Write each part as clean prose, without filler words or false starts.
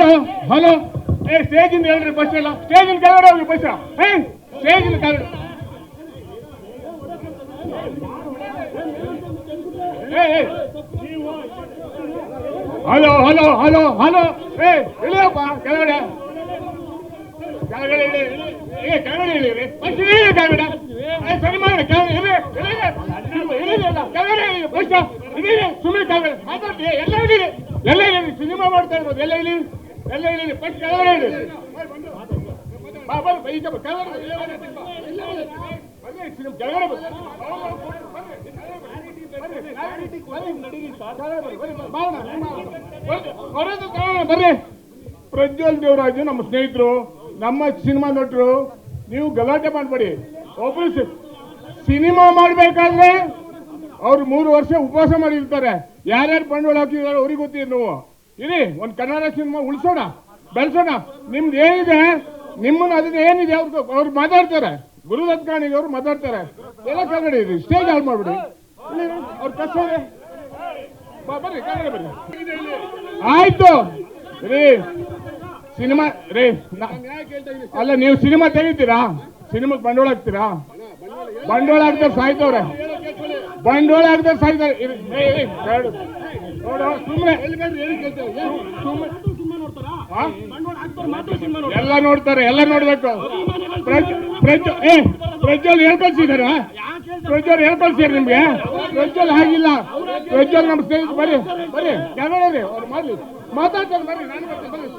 hello hello ಸ್ಟೇಜಿಂದ ಹೇಳ್ರಿ bus ಎಲ್ಲ ಸ್ಟೇಜಿನ ಕೆಳಗಡೆ ಹೋಗಿ ಬಸ್ ಸ್ಟೇಜಿನ ಕೆಳಗಡೆ ಹಲೋ ಹಲೋ ಹಲೋ ಹಲೋ ಇಳಿಯಪ್ಪ ಕೆಳಗಡೆ ಕೆಳಗಡೆ ಇಳಿ ಕೆಳಗಡೆ ಇಳಿರಿ ಬಸ್ ಇಳಿ ಕೆಳಗಡೆ ಸರಿ ಮಾಡಿ ಕೆಳಗಡೆ ಇಳಿ ಬಸ್ ಇಳಿ ಸುಮ್ಮನೆ ಕೆಳಗಡೆ ಮಾತಾಡ್ತೀವಿ ಎಲ್ಲ ಇಳಿರಿ ಎಲ್ಲ ಇಳಿ ಸಿನಿಮಾ ಮಾಡ್ತಾ ಇರ್ಬೋದು ಎಲ್ಲ ಇಳಿ ಎಲ್ಲ ಇಳಿ ಬಸ್ ಕೆಳಗಡೆ ಇಳಿ ಬರ್ರಿ ಪ್ರಜ್ವಲ್ ದೇವರಾಜು ನಮ್ಮ ಸ್ನೇಹಿತರು ನಮ್ಮ ಸಿನಿಮಾ ನಟರು ನೀವು ಗಲಾಟೆ ಮಾಡಬೇಡಿ ಒಬ್ಬರು ಸಿನಿಮಾ ಮಾಡಬೇಕಾದ್ರೆ ಅವ್ರು 3 ವರ್ಷ ಉಪವಾಸ ಮಾಡಿರ್ತಾರೆ ಯಾರ್ಯಾರು ಬಂಡವಾಳ ಹಾಕಿದಾರೆ ಅವ್ರಿಗೆ ಗೊತ್ತಿದೆ ನೀವು ಇರಿ ಒಂದು ಕನ್ನಡ ಸಿನಿಮಾ ಉಳಿಸೋಣ ಬೆಳೆಸೋಣ ನಿಮ್ದು ಏನಿದೆ ನಿಮ್ಮನ್ನ ಅದನ್ನ ಏನಿದೆ ಅವ್ರು ಮಾತಾಡ್ತಾರೆ ಗುರುದತ್ ಕಾಣಿಗೆ ಅವ್ರು ಮಾತಾಡ್ತಾರೆ ಎಲ್ಲ ಕೆಳಗಡೆ ಇರಿ ಸ್ಟೇಜ್ ಹಾಳು ಮಾಡ್ಬಿಡಿ ಅವ್ರ ಕಷ್ಟ ಇದೆ ಬರ್ರಿ ಕೆಳಗಡೆ ಬರ್ರಿ ಆಯ್ತು ರೀ ಸಿನಿಮಾ ರೀ ಅಲ್ಲ ನೀವು ಸಿನಿಮಾ ತೆಗಿತೀರಾ ಸಿನಿಮಾಗೆ ಬಂಡವಾಳ ಹಾಕ್ತೀರಾ ಬಂಡವಾಳ ಹಾಕ್ತಾರೆ ಸಾಯ್ತವ್ರೆ ಬಂಡವಾಳ ಹಾಕ್ತಾರೆ ಸಾಯ್ತಾರೆ ಎಲ್ಲ ನೋಡ್ತಾರೆ ಎಲ್ಲ ನೋಡ್ಬೇಕು ಪ್ರಜ್ವಲ್ ಹೇಳ್ಕೊಳ್ಸಿದಾರ ಪ್ರಜ್ವಲ್ ಹೇಳ್ಕೊಳ್ಸಿದಾರೆ ನಿಮ್ಗೆ ಪ್ರಜ್ವಲ್ ಆಗಿಲ್ಲ ಪ್ರಜ್ವಲ್ ನಮ್ಮ ಸ್ನೇಹಿತ ಬರ್ರಿ ಬರ್ರಿ ಕೆಳಗಡೆ ಅವ್ರು ಮಾಡ್ಲಿ ಮಾತಾಡ್ತಾರೆ ಬರ್ರಿ ನಾನು ಬರ್ತೀನಿ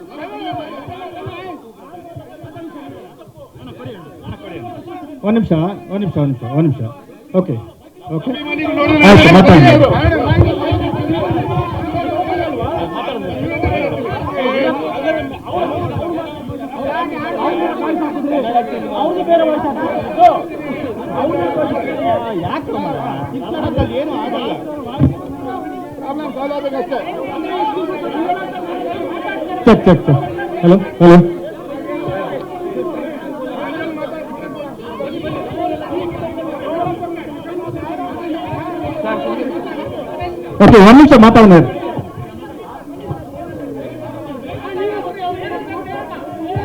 ಒಂದು ನಿಮಿಷ ಓಕೆ ಓಕೆ ಏನು ಆಗಲ್ಲ ಚೆಕ್ ಹಲೋ ಹಲೋ ಓಕೆ ಒಂದು ನಿಮಿಷ ಮಾತಾಡೋಣ